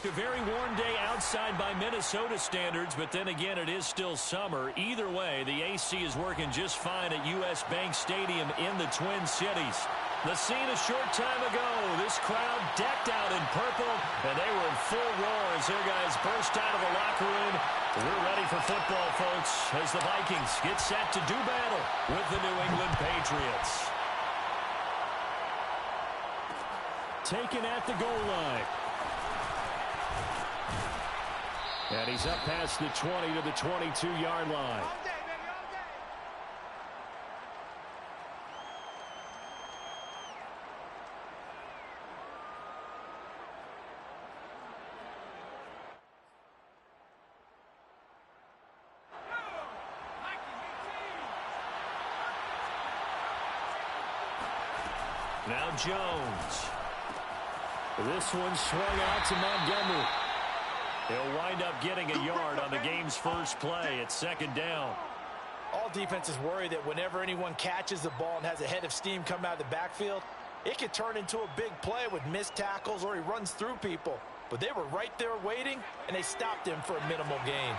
A very warm day outside by Minnesota standards, but then again, it is still summer. Either way, the AC is working just fine at U.S. Bank Stadium in the Twin Cities. The scene a short time ago, this crowd decked out in purple, and they were in full roar as their guys burst out of the locker room. We're ready for football, folks, as the Vikings get set to do battle with the New England Patriots. Taken at the goal line. And he's up past the 20 to the 22-yard line. Now Jones. This one swung out to Montgomery. He'll wind up getting a yard on the game's first play. It's second down. All defenses worry that whenever anyone catches the ball and has a head of steam come out of the backfield, it could turn into a big play with missed tackles or he runs through people. But they were right there waiting, and they stopped him for a minimal gain.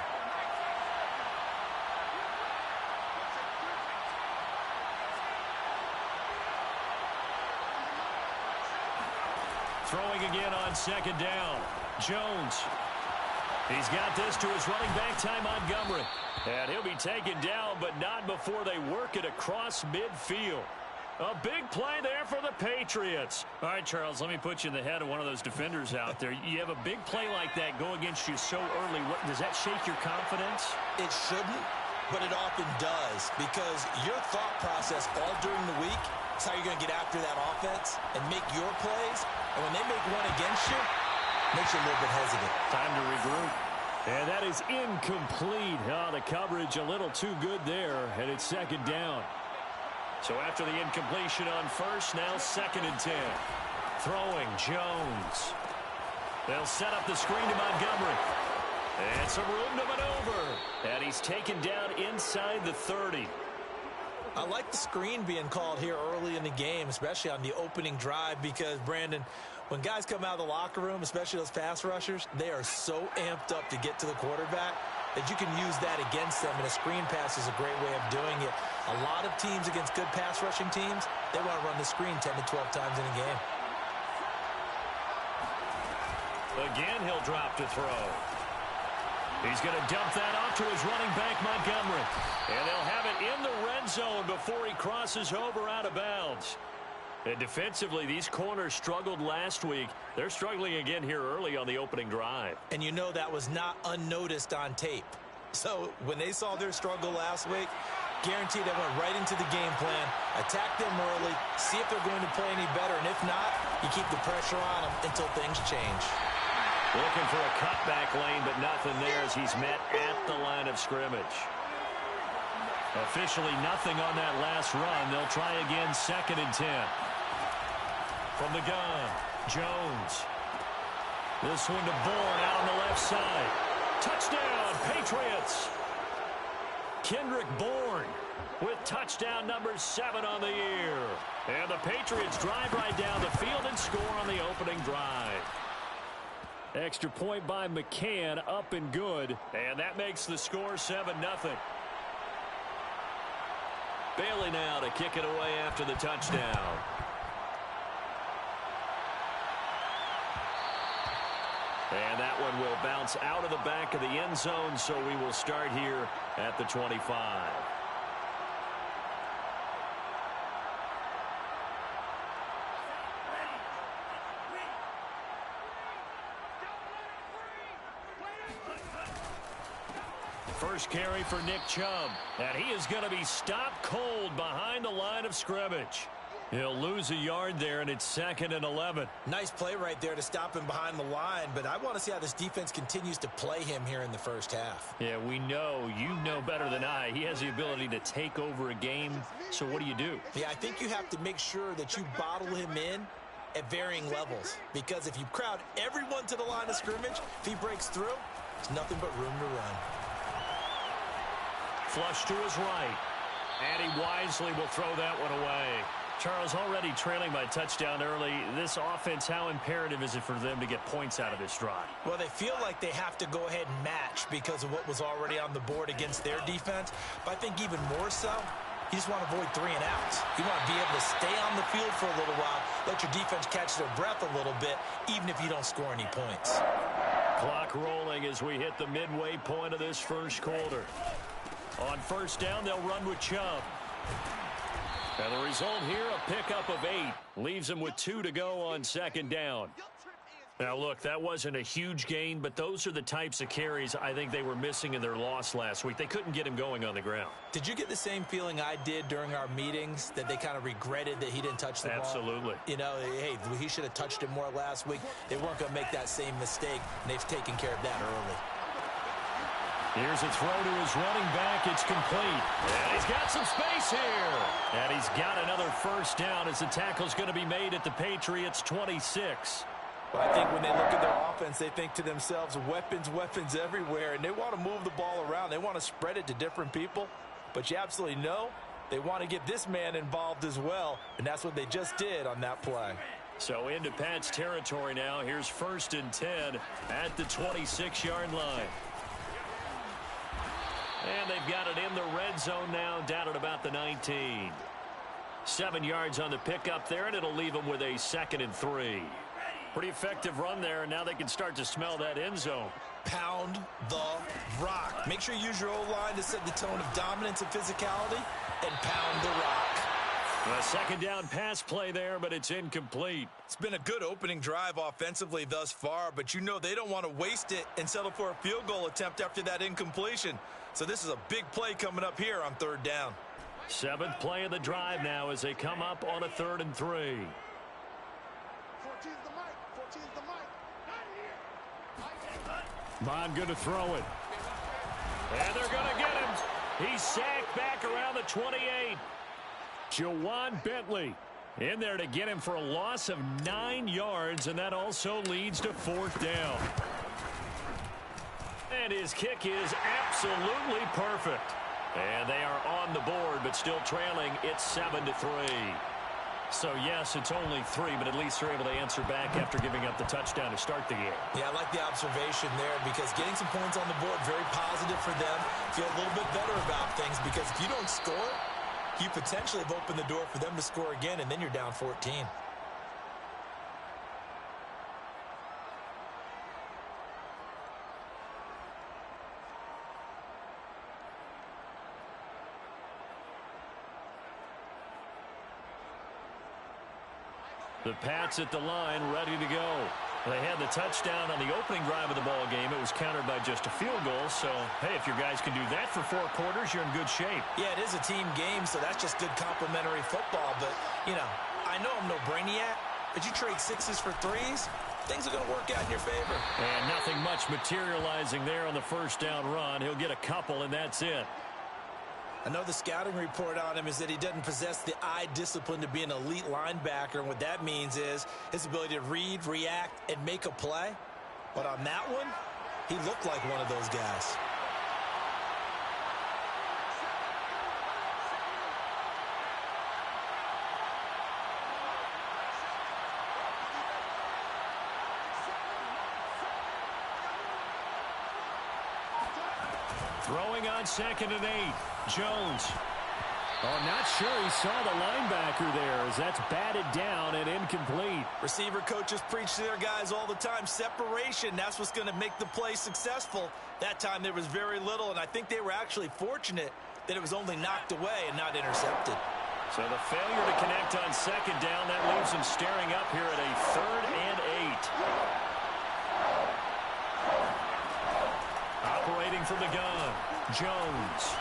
Throwing again on second down. Jones. He's got this to his running back, Ty Montgomery. And he'll be taken down, but not before they work it across midfield. A big play there for the Patriots. All right, Charles, let me put you in the head of one of those defenders out there. You have a big play like that go against you so early. Does that shake your confidence? It shouldn't, but it often does, because your thought process all during the week is how you're going to get after that offense and make your plays. And when they make one against you, makes you a little bit hesitant. Time to regroup. And that is incomplete. Oh, the coverage a little too good there, and it's second down. So after the incompletion on first, now second and 10. Throwing, Jones. They'll set up the screen to Montgomery. And some room to maneuver. And he's taken down inside the 30. I like the screen being called here early in the game, especially on the opening drive, because, Brandon, when guys come out of the locker room, especially those pass rushers, they are so amped up to get to the quarterback that you can use that against them, and a screen pass is a great way of doing it. A lot of teams against good pass rushing teams, they want to run the screen 10 to 12 times in a game. Again, he'll drop to throw. He's going to dump that off to his running back, Montgomery. And they'll have it in the red zone before he crosses over out of bounds. And defensively, these corners struggled last week. They're struggling again here early on the opening drive. And you know that was not unnoticed on tape. So when they saw their struggle last week, guaranteed they went right into the game plan, attack them early, see if they're going to play any better. And if not, you keep the pressure on them until things change. Looking for a cutback lane, but nothing there as he's met at the line of scrimmage. Officially nothing on that last run. They'll try again, second and 10. From the gun, Jones. This one to Bourne out on the left side. Touchdown, Patriots. Kendrick Bourne with touchdown number 7 on the year. And the Patriots drive right down the field and score on the opening drive. Extra point by McCann, up and good. And that makes the score 7-0. Bailey now to kick it away after the touchdown. And that one will bounce out of the back of the end zone, so we will start here at the 25. First carry for Nick Chubb, and he is going to be stopped cold behind the line of scrimmage. He'll lose a yard there, and it's second and 11. Nice play right there to stop him behind the line, but I want to see how this defense continues to play him here in the first half. Yeah, we know. You know better than I. He has the ability to take over a game, so what do? Yeah, I think you have to make sure that you bottle him in at varying levels, because if you crowd everyone to the line of scrimmage, if he breaks through, there's nothing but room to run. Flush to his right, and he wisely will throw that one away. Charles, already trailing by touchdown early. This offense, how imperative is it for them to get points out of this drive? Well, they feel like they have to go ahead and match because of what was already on the board against their defense. But I think even more so, you just want to avoid 3 and outs. You want to be able to stay on the field for a little while, let your defense catch their breath a little bit, even if you don't score any points. Clock rolling as we hit the midway point of this first quarter. On first down, they'll run with Chubb. And the result here, a pickup of 8. Leaves them with 2 to go on second down. Now, look, that wasn't a huge gain, but those are the types of carries I think they were missing in their loss last week. They couldn't get him going on the ground. Did you get the same feeling I did during our meetings, that they kind of regretted that he didn't touch the ball? Absolutely. You know, hey, he should have touched it more last week. They weren't going to make that same mistake, and they've taken care of that early. Here's a throw to his running back. It's complete. And he's got some space here. And he's got another first down as the tackle's going to be made at the Patriots' 26. Well, I think when they look at their offense, they think to themselves, weapons, weapons everywhere, and they want to move the ball around. They want to spread it to different people. But you absolutely know they want to get this man involved as well, and that's what they just did on that play. So into Pat's territory now. Here's 1st and 10 at the 26-yard line. And they've got it in the red zone now, down at about the 19. 7 yards on the pickup there, and it'll leave them with a 2nd and 3. Pretty effective run there, and now they can start to smell that end zone. Pound the rock. Make sure you use your O-line to set the tone of dominance and physicality, and pound the rock. A second down pass play there, but it's incomplete. It's been a good opening drive offensively thus far, but you know they don't want to waste it and settle for a field goal attempt after that incompletion. So this is a big play coming up here on 3rd down. 7th play of the drive now as they come up on a 3rd and 3. Bond going to throw it. And they're going to get him. He's sacked back around the 28. Jawan Bentley in there to get him for a loss of 9 yards, and that also leads to 4th down. And his kick is absolutely perfect. And they are on the board, but still trailing. It's 7-3. So, yes, it's only 3, but at least they're able to answer back after giving up the touchdown to start the game. Yeah, I like the observation there because getting some points on the board, very positive for them. Feel a little bit better about things because if you don't score, you potentially have opened the door for them to score again, and then you're down 14. The Pats at the line, ready to go. They had the touchdown on the opening drive of the ball game. It was countered by just a field goal. So, hey, if your guys can do that for 4 quarters, you're in good shape. Yeah, it is a team game, so that's just good complementary football. But, you know, I know I'm no brainiac, but you trade 6s for 3s, things are going to work out in your favor. And nothing much materializing there on the first down run. He'll get a couple, and that's it. I know the scouting report on him is that he doesn't possess the eye discipline to be an elite linebacker, and what that means is his ability to read, react, and make a play. But on that one, he looked like one of those guys. Throwing on 2nd and 8. Jones. Oh, not sure he saw the linebacker there as that's batted down and incomplete. Receiver coaches preach to their guys all the time. Separation, that's what's going to make the play successful. That time there was very little, and I think they were actually fortunate that it was only knocked away and not intercepted. So the failure to connect on 2nd down, that leaves them staring up here at a 3rd and 8. Operating from the gun, Jones.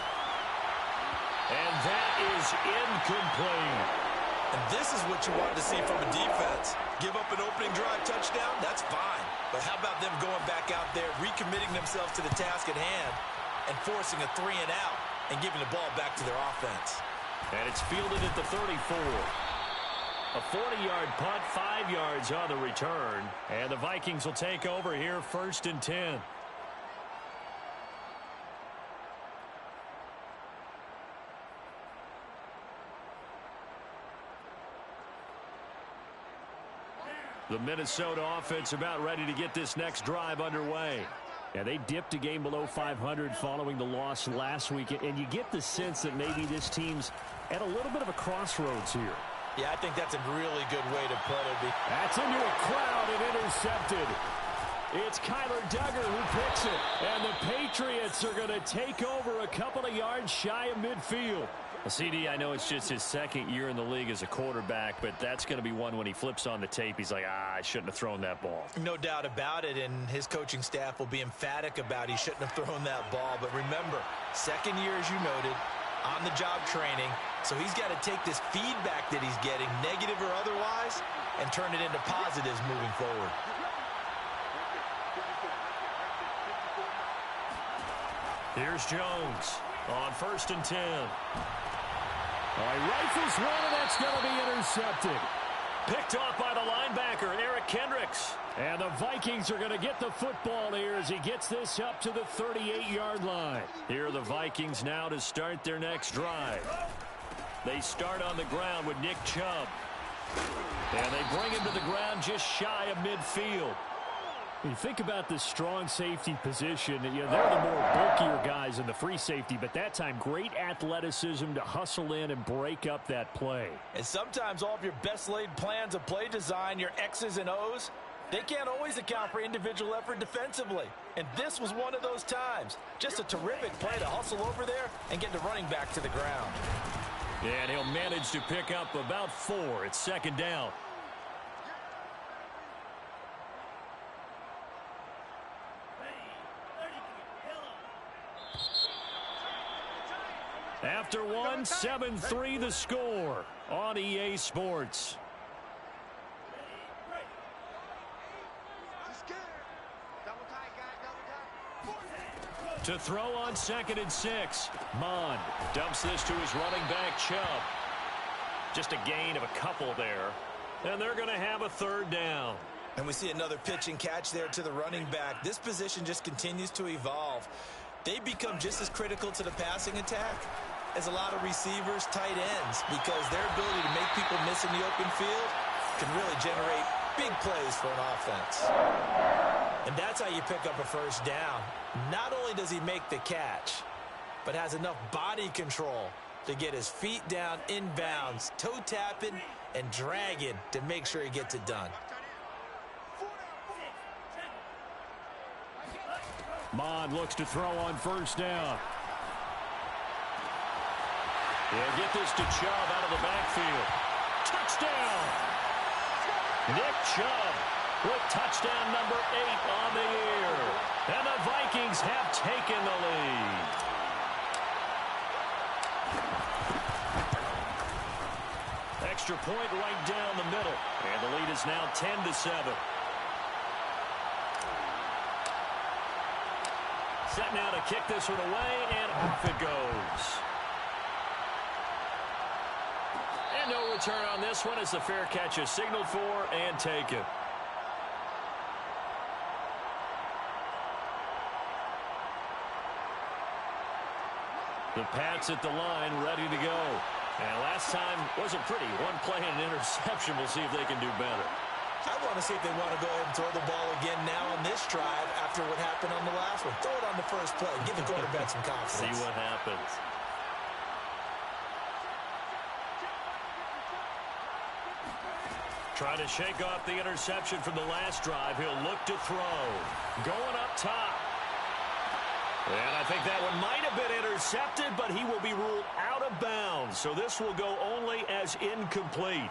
And that is incomplete. And this is what you wanted to see from a defense. Give up an opening drive touchdown, that's fine. But how about them going back out there, recommitting themselves to the task at hand, and forcing a 3 and out, and giving the ball back to their offense. And it's fielded at the 34. A 40-yard punt, 5 yards on the return. And the Vikings will take over here 1st and 10. The Minnesota offense about ready to get this next drive underway. Yeah, they dipped a game below 500 following the loss last week, and you get the sense that maybe this team's at a little bit of a crossroads here. Yeah, I think that's a really good way to put it. That's into a crowd and intercepted. It's Kyler Duggar who picks it, and the Patriots are going to take over a couple of yards shy of midfield. Well, CD, I know it's just his second year in the league as a quarterback, but that's going to be one when he flips on the tape, he's like, I shouldn't have thrown that ball. No doubt about it, and his coaching staff will be emphatic about he shouldn't have thrown that ball. But remember, second year, as you noted, on-the-job training, so he's got to take this feedback that he's getting, negative or otherwise, and turn it into positives moving forward. Here's Jones on 1st and 10. All right, rifles one, and that's going to be intercepted. Picked off by the linebacker, Eric Kendricks. And the Vikings are going to get the football here as he gets this up to the 38-yard line. Here are the Vikings now to start their next drive. They start on the ground with Nick Chubb. And they bring him to the ground just shy of midfield. When you think about this strong safety position, they're the more bulkier guys in the free safety, but that time great athleticism to hustle in and break up that play. And sometimes all of your best laid plans of play design, your X's and O's, they can't always account for individual effort defensively. And this was one of those times. Just a terrific play to hustle over there and get the running back to the ground. And he'll manage to pick up about 4. It's 2nd down. After one, 7-3 the score on EA Sports. To throw on 2nd and 6. Mond dumps this to his running back, Chubb. Just a gain of a couple there. And they're going to have a 3rd down. And we see another pitch and catch there to the running back. This position just continues to evolve. They become just as critical to the passing attack as a lot of receivers, tight ends, because their ability to make people miss in the open field can really generate big plays for an offense. And that's how you pick up a 1st down. Not only does he make the catch, but has enough body control to get his feet down inbounds, toe tapping and dragging to make sure he gets it done. Mond looks to throw on 1st down. He'll get this to Chubb out of the backfield. Touchdown! Nick Chubb with touchdown number 8 on the year. And the Vikings have taken the lead. Extra point right down the middle. And the lead is now 10-7. Set now to kick this one away, and off it goes. And no return on this one as the fair catch is signaled for and taken. The Pats at the line, ready to go. And last time wasn't pretty. One play and an interception. We'll see if they can do better. I want to see if they want to go ahead and throw the ball again now on this drive after what happened on the last one. Throw it on the first play. Give the quarterback some confidence. See what happens. Trying to shake off the interception from the last drive. He'll look to throw. Going up top. And I think that one might have been intercepted, but he will be ruled out of bounds. So this will go only as incomplete.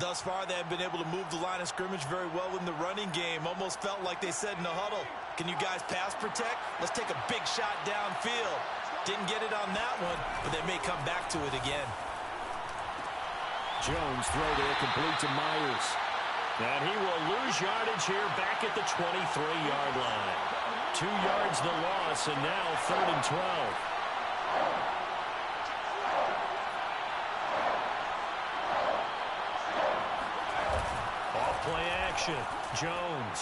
Thus far, they have been able to move the line of scrimmage very well in the running game. Almost felt like they said in the huddle, can you guys pass protect? Let's take a big shot downfield. Didn't get it on that one, but they may come back to it again. Jones throw there complete to Myers. And he will lose yardage here back at the 23-yard line. 2 yards the loss, and now 3rd and 12. Play action. Jones.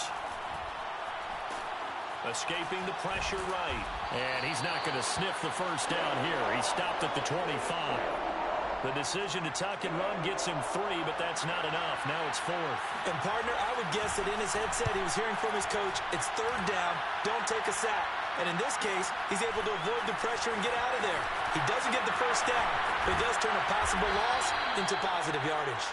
Escaping the pressure right. And he's not going to sniff the 1st down here. He stopped at the 25. The decision to tuck and run gets him 3, but that's not enough. Now it's 4th. And, partner, I would guess that in his headset he was hearing from his coach, it's 3rd down, don't take a sack. And in this case, he's able to avoid the pressure and get out of there. He doesn't get the first down, but he does turn a possible loss into positive yardage.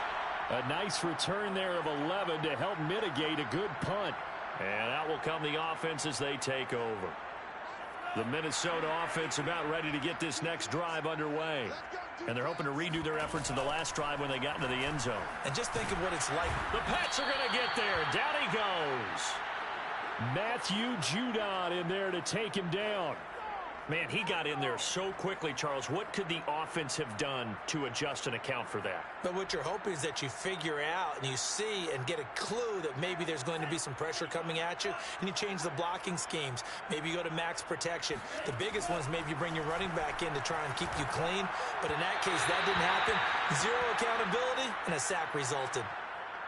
A nice return there of 11 to help mitigate a good punt. And out will come the offense as they take over. The Minnesota offense about ready to get this next drive underway. And they're hoping to redo their efforts in the last drive when they got into the end zone. And just think of what it's like. The Pats are going to get there. Down he goes. Matthew Judon in there to take him down. Man, he got in there so quickly, Charles. What could the offense have done to adjust and account for that? But what you're hoping is that you figure out and you see and get a clue that maybe there's going to be some pressure coming at you, and you change the blocking schemes. Maybe you go to max protection. The biggest one is maybe you bring your running back in to try and keep you clean. But in that case, that didn't happen. 0 accountability, and a sack resulted.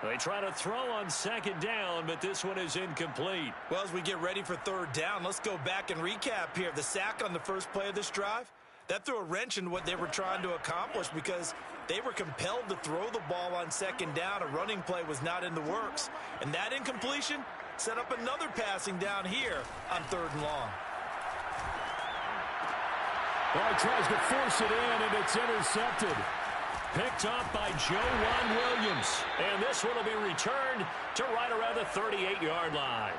They try to throw on 2nd down, but this one is incomplete. Well, as we get ready for 3rd down, let's go back and recap here. The sack on the first play of this drive, that threw a wrench in what they were trying to accomplish because they were compelled to throw the ball on 2nd down. A running play was not in the works. And that incompletion set up another passing down here on 3rd and long. Well, he tries to force it in, and it's intercepted. Picked up by Joe Williams. And this one will be returned to right around the 38-yard line.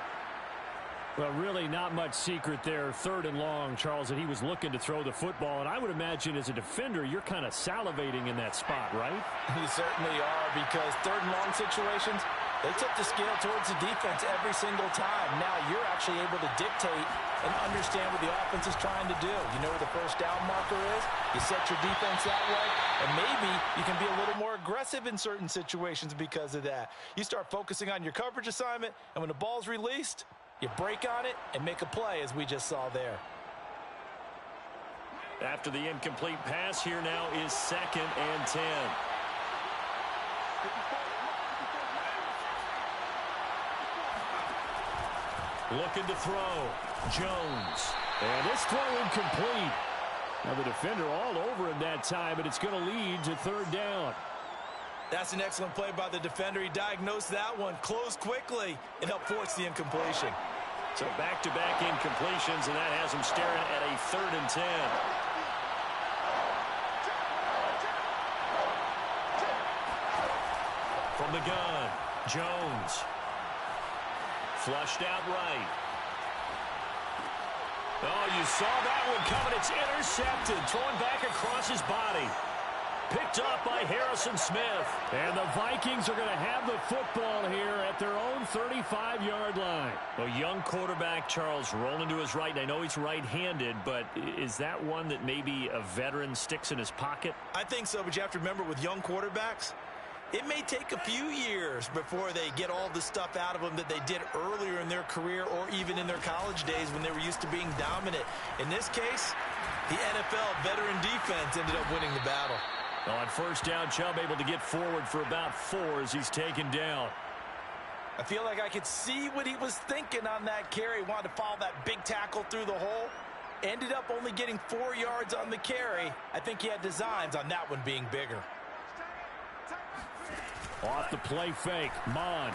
Well, really not much secret there. 3rd and long, Charles, that he was looking to throw the football. And I would imagine as a defender, you're kind of salivating in that spot, right? You certainly are, because 3rd and long situations, they tip the scale towards the defense every single time. Now you're actually able to dictate and understand what the offense is trying to do. You know where the first down marker is. You set your defense that way, and maybe you can be a little more aggressive in certain situations because of that. You start focusing on your coverage assignment, and when the ball's released, you break on it and make a play, as we just saw there. After the incomplete pass, here now is 2nd and 10. Looking to throw. Jones. And this throw incomplete. Now the defender all over him that time, but it's going to lead to 3rd down. That's an excellent play by the defender. He diagnosed that one, closed quickly, and helped force the incompletion. So back-to-back incompletions, and that has him staring at a 3rd and 10. From the gun, Jones. Flushed out right. Oh, you saw that one coming. It's intercepted. Throwing back across his body. Picked up by Harrison Smith. And the Vikings are going to have the football here at their own 35-yard line. Well, young quarterback Charles rolling to his right. I know he's right-handed, but is that one that maybe a veteran sticks in his pocket? I think so, but you have to remember with young quarterbacks, it may take a few years before they get all the stuff out of them that they did earlier in their career or even in their college days when they were used to being dominant. In this case, the NFL veteran defense ended up winning the battle. Well, on 1st down, Chubb able to get forward for about 4 as he's taken down. I feel like I could see what he was thinking on that carry. Wanted to follow that big tackle through the hole. Ended up only getting 4 yards on the carry. I think he had designs on that one being bigger. Off the play fake, Mon.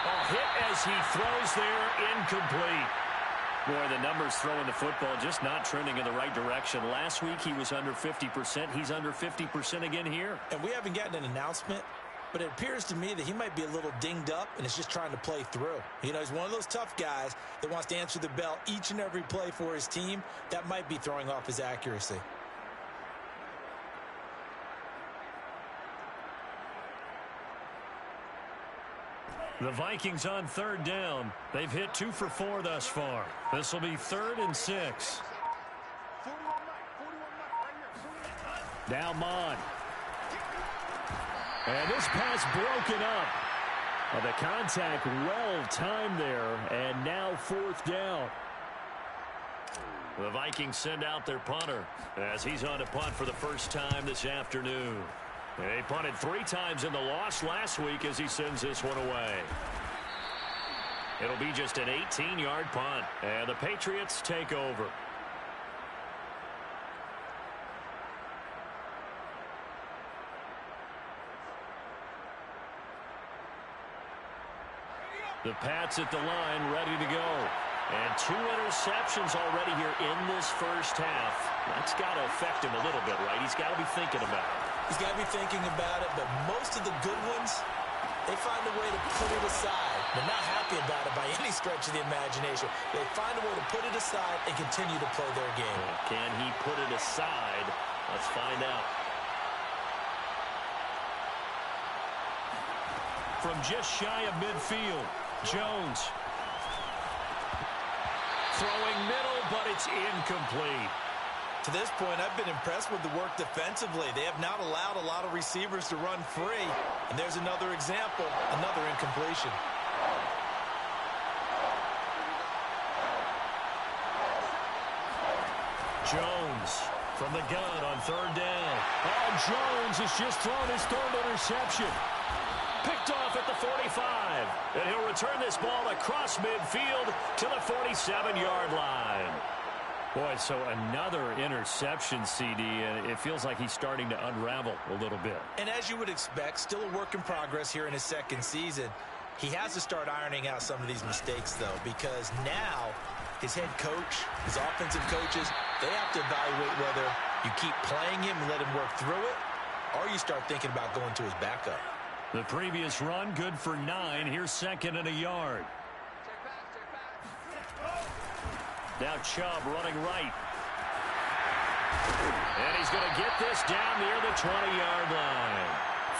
Oh, hit as he throws there, incomplete. Boy, the numbers throwing the football just not trending in the right direction. Last week he was under 50%. He's under 50% again here. And we haven't gotten an announcement, but it appears to me that he might be a little dinged up and is just trying to play through. You know, he's one of those tough guys that wants to answer the bell each and every play for his team. That might be throwing off his accuracy. The Vikings on 3rd down. They've hit 2 for 4 thus far. This will be 3rd and 6. Now Mon. And this pass broken up. Well, the contact well timed there, and now 4th down. The Vikings send out their punter as he's on to punt for the first time this afternoon. They punted 3 times in the loss last week as he sends this one away. It'll be just an 18-yard punt, and the Patriots take over. The Pats at the line, ready to go. And 2 interceptions already here in this first half. That's got to affect him a little bit, right? He's got to be thinking about it. He's got to be thinking about it, but most of the good ones, they find a way to put it aside. They're not happy about it by any stretch of the imagination. They find a way to put it aside and continue to play their game. Can he put it aside? Let's find out. From just shy of midfield, Jones. Throwing middle, but it's incomplete. To this point, I've been impressed with the work defensively. They have not allowed a lot of receivers to run free. And there's another example, another incompletion. Jones from the gun on 3rd down. Oh, Jones has just thrown his 3rd interception. Picked off at the 45. And he'll return this ball across midfield to the 47-yard line. Boy, so another interception, CD, and it feels like he's starting to unravel a little bit. And as you would expect, still a work in progress here in his 2nd season. He has to start ironing out some of these mistakes, though, because now his head coach, his offensive coaches, they have to evaluate whether you keep playing him and let him work through it, or you start thinking about going to his backup. The previous run, good for 9. Here's 2nd and a yard. Now Chubb running right. And he's going to get this down near the 20-yard line.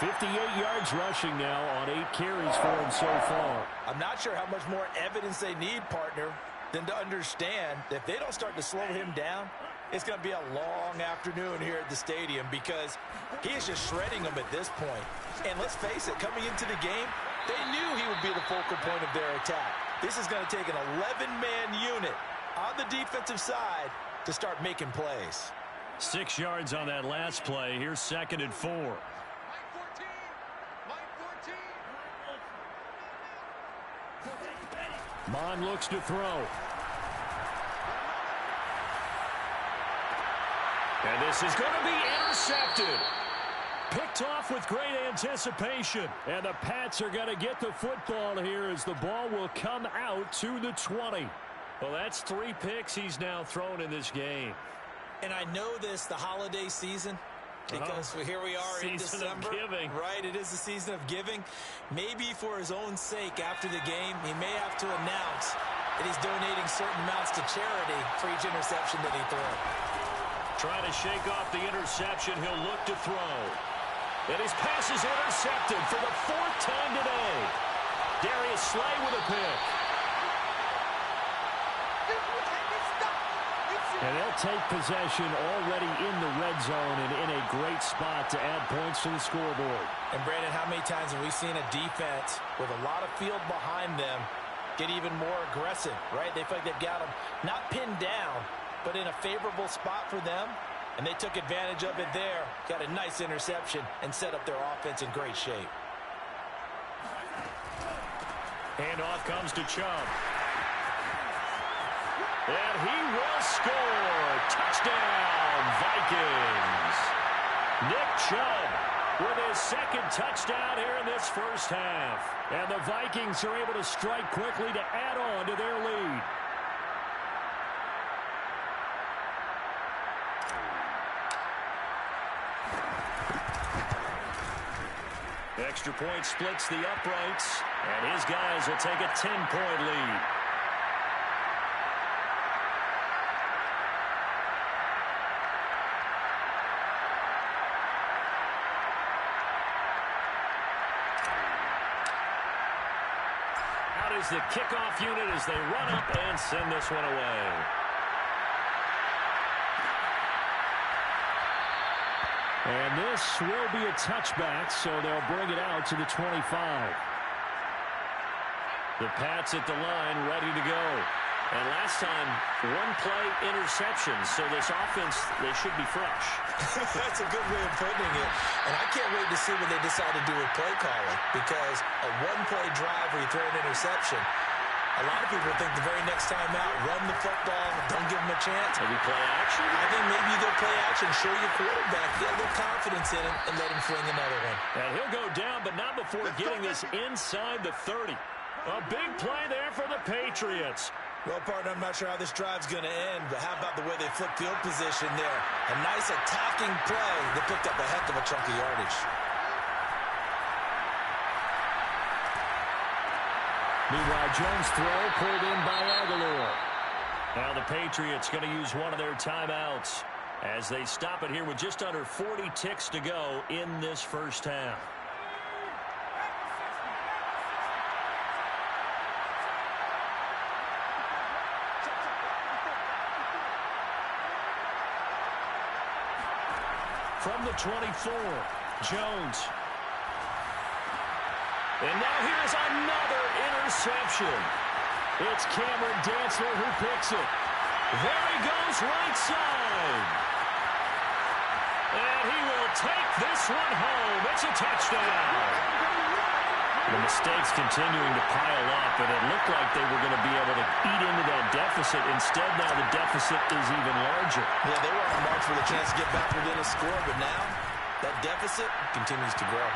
58 yards rushing now on 8 carries for him so far. I'm not sure how much more evidence they need, partner, than to understand that if they don't start to slow him down, it's going to be a long afternoon here at the stadium because he is just shredding them at this point. And let's face it, coming into the game, they knew he would be the focal point of their attack. This is going to take an 11-man unit on the defensive side to start making plays. 6 yards on that last play. Here's 2nd and 4. Mon looks to throw. And this is going to be intercepted. Picked off with great anticipation. And the Pats are going to get the football here as the ball will come out to the 20. Well, that's 3 picks he's now thrown in this game. And I know this, the holiday season, because here we are in December. Season of giving. Right, it is the season of giving. Maybe for his own sake after the game, he may have to announce that he's donating certain amounts to charity for each interception that he throws. Trying to shake off the interception, he'll look to throw. And his pass is intercepted for the 4th time today. Darius Slay with a pick. And they'll take possession already in the red zone and in a great spot to add points to the scoreboard. And, Brandon, how many times have we seen a defense with a lot of field behind them get even more aggressive, right? They feel like they've got them not pinned down, but in a favorable spot for them, and they took advantage of it there. Got a nice interception and set up their offense in great shape. Handoff comes to Chubb. And he will score. Touchdown, Vikings. Nick Chubb with his 2nd touchdown here in this first half. And the Vikings are able to strike quickly to add on to their lead. Extra point splits the uprights, and his guys will take a 10-point lead. Out is the kickoff unit as they run up and send this one away. And this will be a touchback, so they'll bring it out to the 25. The Pats at the line, ready to go. And last time, 1-play interception, so this offense, they should be fresh. That's a good way of putting it. And I can't wait to see what they decide to do with play calling, because a 1-play drive where you throw an interception, a lot of people think the very next time out, run the football, don't give them a chance. Maybe play action? I think maybe you go play action, show your quarterback, get a little confidence in him, and let him fling another one. And he'll go down, but not before getting this inside the 30. A big play there for the Patriots. Well, partner, I'm not sure how this drive's going to end, but how about the way they flip field position there? A nice attacking play that picked up a heck of a chunk of yardage. Meanwhile, Jones' throw pulled in by Aguilar. Now the Patriots going to use one of their timeouts as they stop it here with just under 40 ticks to go in this first half. From the 24, Jones. And now here's another interception. It's Cameron Dantzler who picks it. There he goes, right side. And he will take this one home. It's a touchdown. The mistakes continuing to pile up, and it looked like they were going to be able to eat into that deficit. Instead, now the deficit is even larger. Yeah, they were on the march for the chance to get back within a score, but now that deficit continues to grow.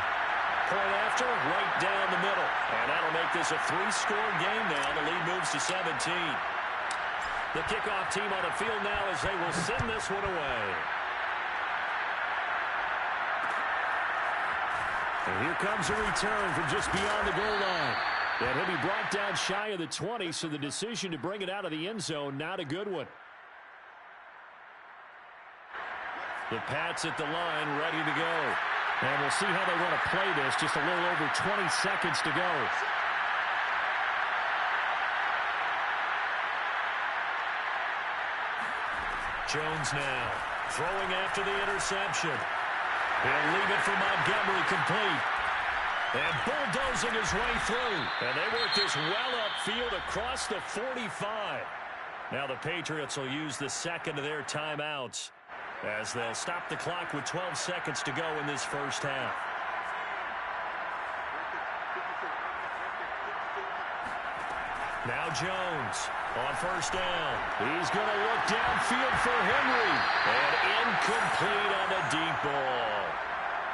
Point after, right down the middle. And that'll make this a 3-score game now. The lead moves to 17. The kickoff team on the field now as they will send this one away. And here comes a return from just beyond the goal line. And he'll be brought down shy of the 20, so the decision to bring it out of the end zone, not a good one. The Pats at the line, ready to go. And we'll see how they want to play this. Just a little over 20 seconds to go. Jones now throwing after the interception. He'll leave it for Montgomery complete. And bulldozing his way through. And they work this well upfield across the 45. Now the Patriots will use the second of their timeouts as they'll stop the clock with 12 seconds to go in this first half. Now Jones on first down. He's going to look downfield for Henry. And incomplete on the deep ball.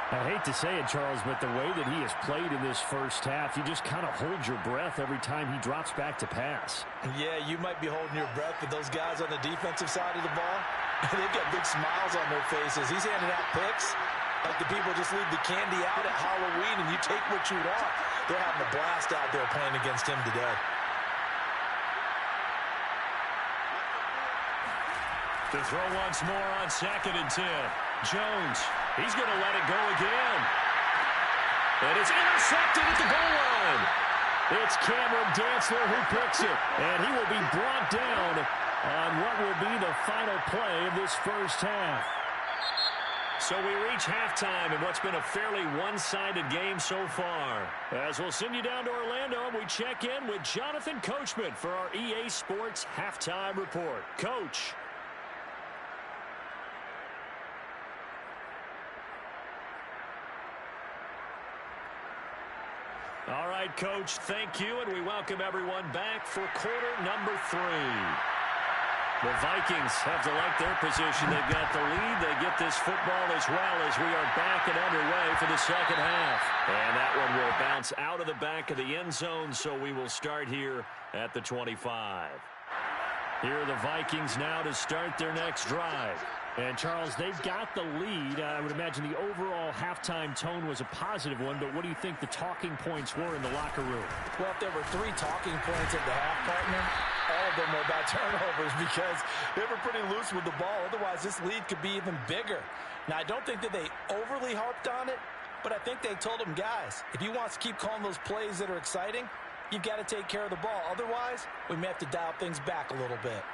I hate to say it, Charles, but the way that he has played in this first half, you just kind of hold your breath every time he drops back to pass. Yeah, you might be holding your breath, but those guys on the defensive side of the ball, they've got big smiles on their faces. He's handing out picks like the people just leave the candy out at Halloween and you take what you want. They're having a blast out there playing against him today. To throw once more on 2nd and 10. Jones, he's going to let it go again. And it's intercepted at the goal line. It's Cameron Dantzler who picks it. And he will be brought down on what will be the final play of this first half. So we reach halftime in what's been a fairly one-sided game so far. As we'll send you down to Orlando, we check in with Jonathan Coachman for our EA Sports Halftime Report. Coach. All right, Coach, thank you, and we welcome everyone back for quarter number 3. The Vikings have to like their position. They've got the lead. They get this football as well as we are back and underway for the second half. And that one will bounce out of the back of the end zone, so we will start here at the 25. Here are the Vikings now to start their next drive. And, Charles, they've got the lead. I would imagine the overall halftime tone was a positive one, but what do you think the talking points were in the locker room? Well, if there were 3 talking points at the half, partner, all of them were about turnovers because they were pretty loose with the ball. Otherwise, this lead could be even bigger. Now, I don't think that they overly harped on it, but I think they told them, guys, if you want to keep calling those plays that are exciting, you've got to take care of the ball. Otherwise, we may have to dial things back a little bit.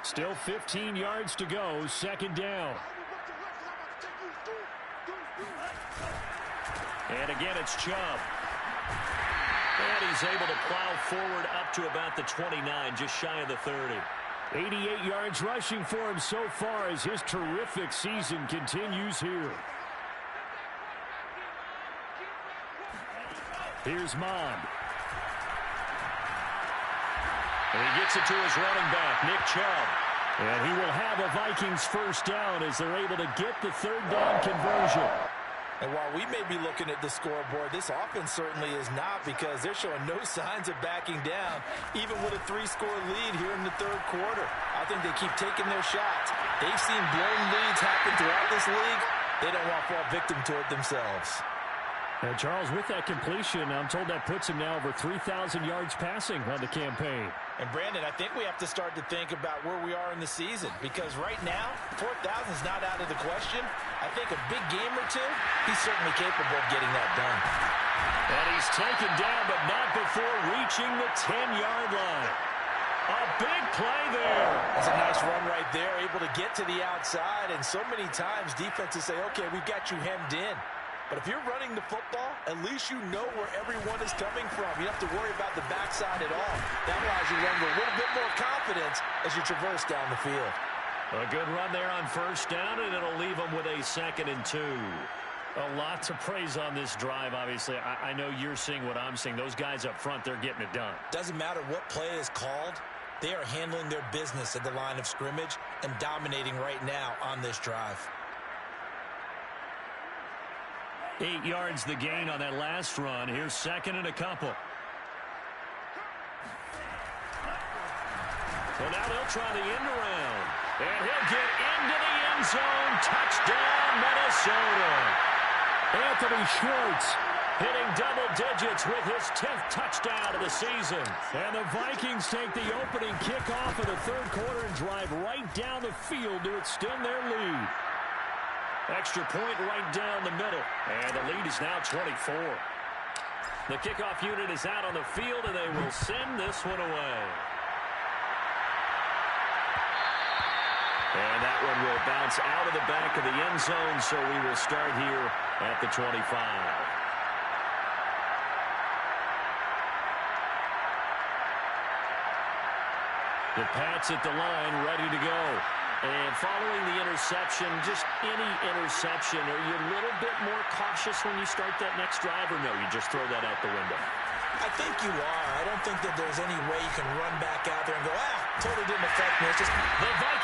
Still 15 yards to go, second down. And again, it's Chubb. And he's able to plow forward up to about the 29, just shy of the 30. 88 yards rushing for him so far as his terrific season continues here. Here's Mond. And he gets it to his running back, Nick Chubb. And he will have a Vikings first down as they're able to get the third down conversion. And while we may be looking at the scoreboard, this offense certainly is not, because they're showing no signs of backing down, even with a 3-score lead here in the third quarter. I think they keep taking their shots. They've seen blown leads happen throughout this league. They don't want to fall victim to it themselves. And Charles, with that completion, I'm told that puts him now over 3,000 yards passing on the campaign. And Brandon, I think we have to start to think about where we are in the season, because right now, 4,000 is not out of the question. I think a big game or two, he's certainly capable of getting that done. And he's taken down, but not before reaching the 10-yard line. A big play there. That's a nice run right there, able to get to the outside. And so many times defenses say, okay, we've got you hemmed in. But if you're running the football, at least you know where everyone is coming from. You don't have to worry about the backside at all. That allows you to run with a little bit more confidence as you traverse down the field. A good run there on first down, and it'll leave them with a 2nd and 2. A lot to praise on this drive, obviously. I know you're seeing what I'm seeing. Those guys up front, they're getting it done. Doesn't matter what play is called. They are handling their business at the line of scrimmage and dominating right now on this drive. 8 yards the gain on that last run. Here's 2nd and a couple. So now they'll try the end around. And he'll get into the end zone. Touchdown, Minnesota. Anthony Schwartz hitting double digits with his 10th touchdown of the season. And the Vikings take the opening kickoff of the third quarter and drive right down the field to extend their lead. Extra point right down the middle. And the lead is now 24. The kickoff unit is out on the field, and they will send this one away. And that one will bounce out of the back of the end zone, so we will start here at the 25. The Pats at the line, ready to go. And following the interception, just any interception, are you a little bit more cautious when you start that next drive, or no, you just throw that out the window? I think you are. I don't think that there's any way you can run back out there and go, totally didn't affect me. It's just the Vikings